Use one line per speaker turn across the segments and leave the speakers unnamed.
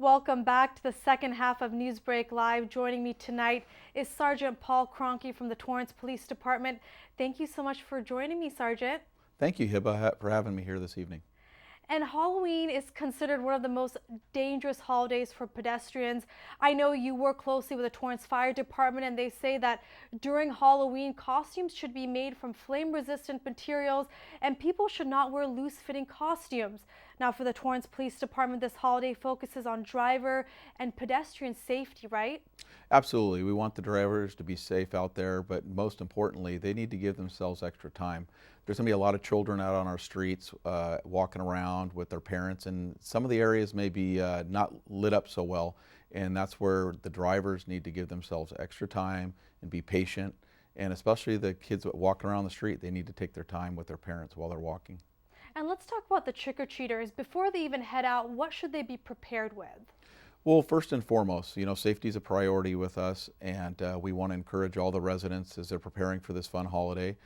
Welcome back to the second half of Newsbreak Live. Joining me tonight is Sergeant Paul Kranke from the Torrance Police Department. Thank you so much for joining me, Sergeant.
Thank you, Hibah, for having me here this evening.
And Halloween is considered one of the most dangerous holidays for pedestrians. I know you work closely with the Torrance Fire Department, and they say that during Halloween, costumes should be made from flame-resistant materials, and people should not wear loose-fitting costumes. Now, for the Torrance Police Department, this holiday focuses on driver and pedestrian safety, right?
Absolutely. We want the drivers to be safe out there, but most importantly, they need to give themselves extra time. There's going to be a lot of children out on our streets walking around with their parents, and some of the areas may be not lit up so well, and that's where the drivers need to give themselves extra time and be patient, and especially the kids walking around the street, they need to take their time with their parents while they're walking.
And let's talk about the trick-or-treaters. Before they even head out, what should they be prepared with?
Well, first and foremost, safety is a priority with us, and we want to encourage all the residents as they're preparing for this fun holiday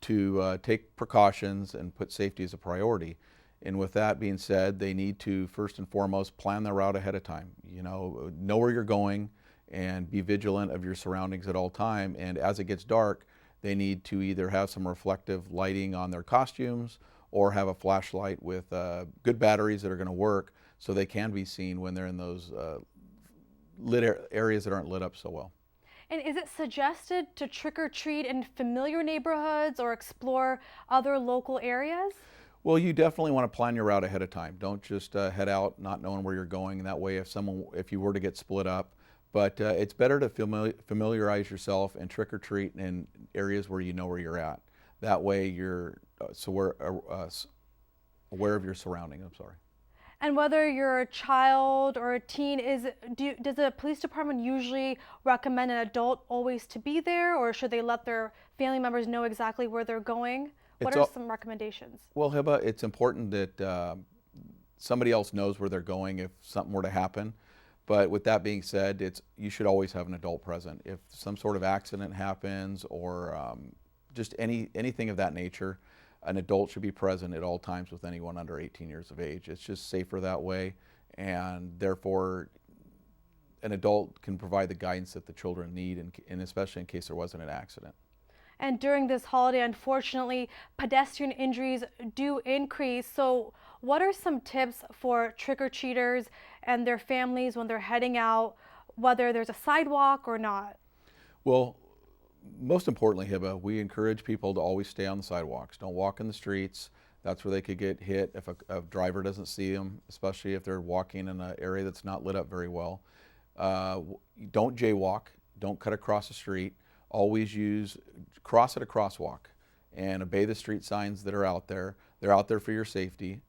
to take precautions and put safety as a priority. And with that being said, they need to first and foremost plan their route ahead of time. Know where you're going and be vigilant of your surroundings at all time. And as it gets dark, they need to either have some reflective lighting on their costumes or have a flashlight with good batteries that are going to work so they can be seen when they're in those lit areas that aren't lit up so well.
And is it suggested to trick-or-treat in familiar neighborhoods or explore other local areas?
Well, you definitely want to plan your route ahead of time. Don't just head out not knowing where you're going. And that way, if you were to get split up, but it's better to familiarize yourself and trick-or-treat in areas where you know where you're at. That way, you're aware of your surrounding. I'm sorry.
And whether you're a child or a teen, does the police department usually recommend an adult always to be there, or should they let their family members know exactly where they're going? What are some recommendations?
Well, Hibah, it's important that somebody else knows where they're going if something were to happen. But with that being said, you should always have an adult present. If some sort of accident happens or just anything of that nature, an adult should be present at all times with anyone under 18 years of age. It's just safer that way, and therefore an adult can provide the guidance that the children need, and especially in case there wasn't an accident.
And during this holiday, unfortunately, pedestrian injuries do increase. So what are some tips for trick-or-treaters and their families when they're heading out, whether there's a sidewalk or not?
Well, most importantly, Hibah, we encourage people to always stay on the sidewalks. Don't walk in the streets. That's where they could get hit if a driver doesn't see them, especially if they're walking in an area that's not lit up very well. Don't jaywalk. Don't cut across the street. Always cross at a crosswalk and obey the street signs that are out there. They're out there for your safety.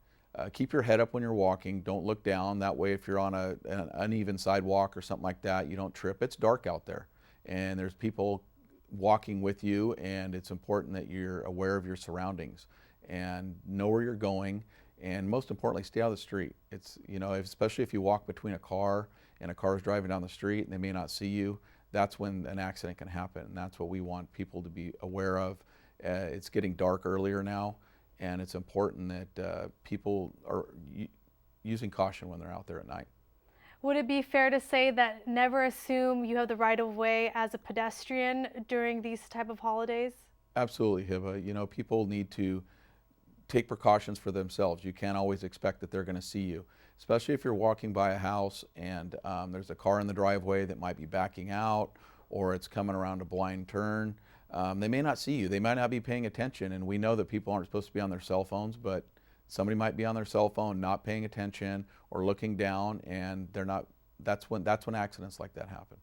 Keep your head up when you're walking. Don't look down. That way, if you're on an uneven sidewalk or something like that, you don't trip. It's dark out there, and there's people walking with you, and it's important that you're aware of your surroundings and know where you're going, and most importantly, stay out of the street. Especially if you walk between a car and a car is driving down the street and they may not see you, that's when an accident can happen, and that's what we want people to be aware of. It's getting dark earlier now, and it's important that people are using caution when they're out there at night.
Would it be fair to say that never assume you have the right of way as a pedestrian during these type of holidays?
Absolutely, Hibah. People need to take precautions for themselves. You can't always expect that they're going to see you, especially if you're walking by a house and there's a car in the driveway that might be backing out, or it's coming around a blind turn. They may not see you. They might not be paying attention, and we know that people aren't supposed to be on their cell phones, but somebody might be on their cell phone not paying attention or looking down, and that's when accidents like that happen.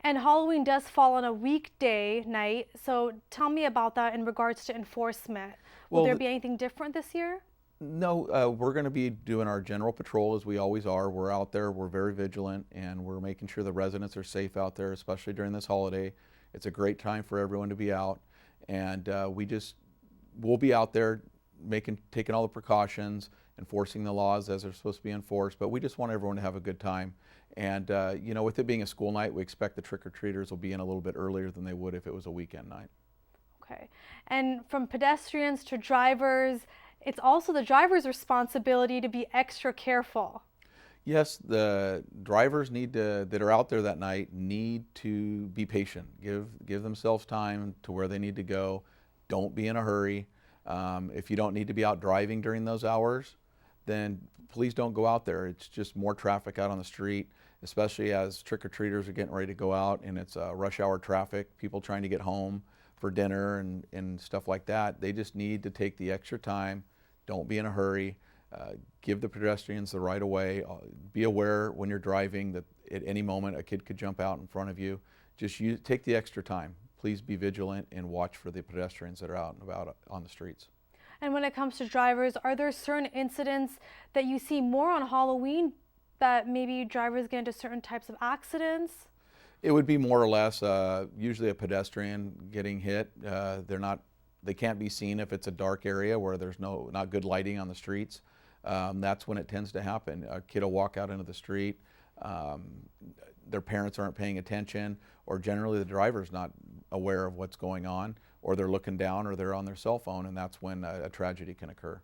And Halloween does fall on a weekday night, so tell me about that in regards to enforcement. Will there be anything different this year?
No, we're going to be doing our general patrol as we always are. We're out there, we're very vigilant, and we're making sure the residents are safe out there, especially during this holiday. It's a great time for everyone to be out, and we'll be out there taking all the precautions, enforcing the laws as they're supposed to be enforced, but we just want everyone to have a good time. And with it being a school night, we expect the trick-or-treaters will be in a little bit earlier than they would if it was a weekend night.
Okay. And from pedestrians to drivers, it's also the driver's responsibility to be extra careful.
Yes, the drivers that are out there that night need to be patient. Give themselves time to where they need to go. Don't be in a hurry. If you don't need to be out driving during those hours, then please don't go out there. It's just more traffic out on the street, especially as trick-or-treaters are getting ready to go out and it's rush hour traffic, people trying to get home for dinner and stuff like that. They just need to take the extra time. Don't be in a hurry. Give the pedestrians the right of way. Be aware when you're driving that at any moment a kid could jump out in front of you. Just take the extra time. Please be vigilant and watch for the pedestrians that are out and about on the streets.
And when it comes to drivers, are there certain incidents that you see more on Halloween that maybe drivers get into certain types of accidents?
It would be more or less usually a pedestrian getting hit. They can't be seen if it's a dark area where there's not good lighting on the streets. That's when it tends to happen. A kid will walk out into the street, their parents aren't paying attention, or generally the driver's not aware of what's going on, or they're looking down or they're on their cell phone, and that's when a tragedy can occur.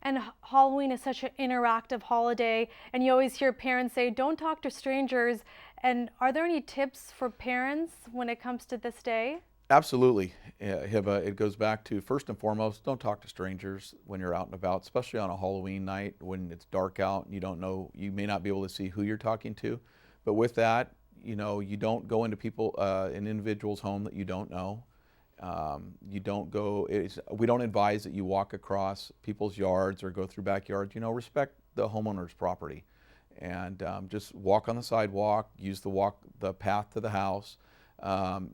And Halloween is such an interactive holiday, and you always hear parents say, don't talk to strangers. And are there any tips for parents when it comes to this day?
Absolutely, Hibah. It goes back to, first and foremost, don't talk to strangers when you're out and about, especially on a Halloween night when it's dark out and you don't know, you may not be able to see who you're talking to. But with that, you don't go into an individual's home that you don't know. We don't advise that you walk across people's yards or go through backyards. Respect the homeowner's property, and just walk on the sidewalk. Use the path to the house.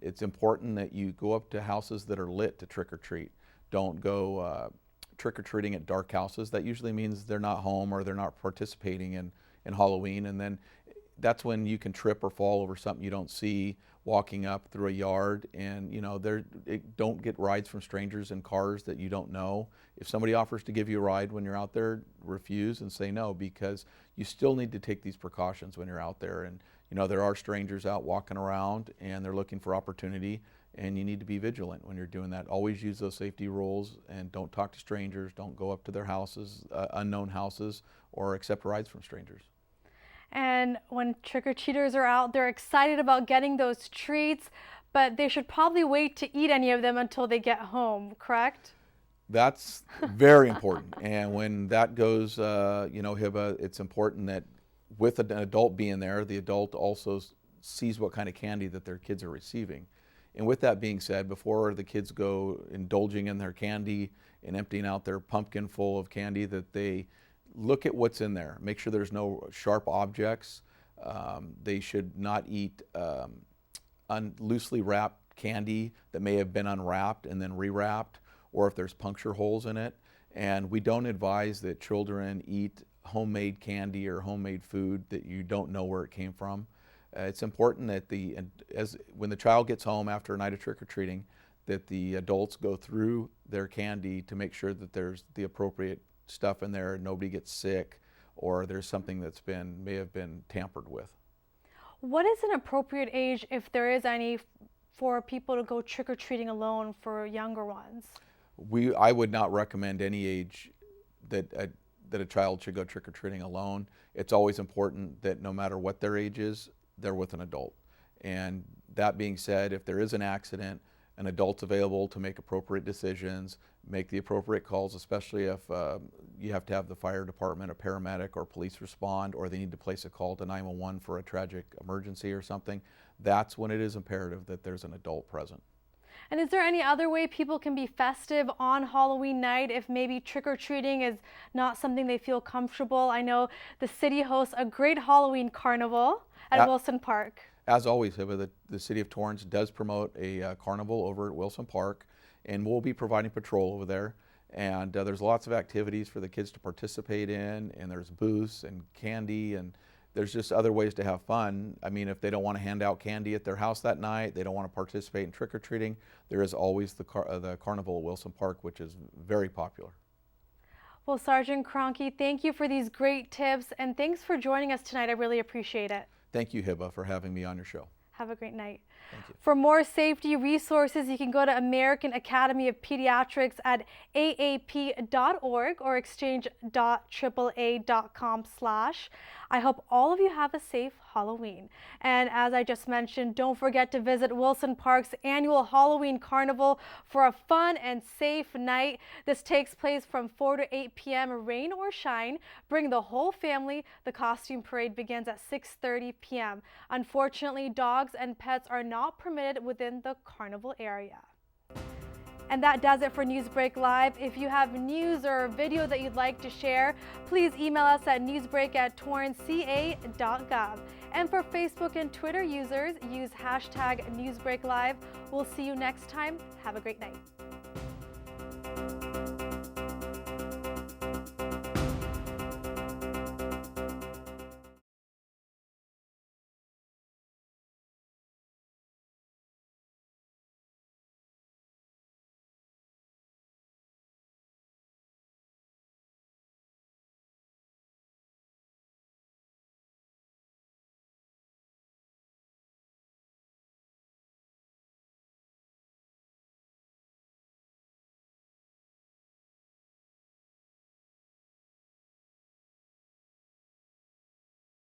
It's important that you go up to houses that are lit to trick or treat. Don't go trick or treating at dark houses. That usually means they're not home or they're not participating in Halloween, and then that's when you can trip or fall over something you don't see walking up through a yard. And don't get rides from strangers in cars that you don't know. If somebody offers to give you a ride when you're out there, refuse and say no, because you still need to take these precautions when you're out there. And there are strangers out walking around and they're looking for opportunity, and you need to be vigilant when you're doing that. Always use those safety rules and don't talk to strangers. Don't go up to their houses, unknown houses, or accept rides from strangers.
And when trick-or-treaters are out, they're excited about getting those treats, but they should probably wait to eat any of them until they get home, correct?
That's very important. And when that goes, Hibah, it's important that with an adult being there, the adult also sees what kind of candy that their kids are receiving. And with that being said, before the kids go indulging in their candy and emptying out their pumpkin full of candy, that they look at what's in there. Make sure there's no sharp objects. They should not eat loosely wrapped candy that may have been unwrapped and then rewrapped, or if there's puncture holes in it. And we don't advise that children eat homemade candy or homemade food that you don't know where it came from. It's important that when the child gets home after a night of trick-or-treating, that the adults go through their candy to make sure that there's the appropriate stuff in there, nobody gets sick, or there's something that's may have been tampered with.
What is an appropriate age, if there is any, for people to go trick-or-treating alone for younger ones?
I would not recommend any age that a child should go trick-or-treating alone. It's always important that no matter what their age is, they're with an adult. And that being said, if there is an accident, an adult's available to make appropriate decisions, make the appropriate calls, especially if you have to have the fire department, a paramedic, or police respond, or they need to place a call to 911 for a tragic emergency or something. That's when it is imperative that there's an adult present.
And is there any other way people can be festive on Halloween night if maybe trick-or-treating is not something they feel comfortable? I know the city hosts a great Halloween carnival at Wilson Park.
As always, the city of Torrance does promote a carnival over at Wilson Park, and we'll be providing patrol over there. And there's lots of activities for the kids to participate in, and there's booths and candy, and there's just other ways to have fun. I mean, if they don't want to hand out candy at their house that night, they don't want to participate in trick-or-treating, there is always the carnival at Wilson Park, which is very popular.
Well, Sergeant Kranke, thank you for these great tips, and thanks for joining us tonight. I really appreciate it.
Thank you, Hibah, for having me on your show.
Have a great night.
Thank you.
For more safety resources, you can go to American Academy of Pediatrics at aap.org or exchange.aaa.com/. I hope all of you have a safe Halloween. And as I just mentioned, don't forget to visit Wilson Park's annual Halloween Carnival for a fun and safe night. This takes place from 4 to 8 p.m. rain or shine. Bring the whole family. The costume parade begins at 6:30 p.m. Unfortunately, dogs and pets are not permitted within the carnival area. And that does it for NewsBreak Live. If you have news or video that you'd like to share, please email us at newsbreak@torranceca.gov. And for Facebook and Twitter users, use #NewsBreakLive. We'll see you next time. Have a great night.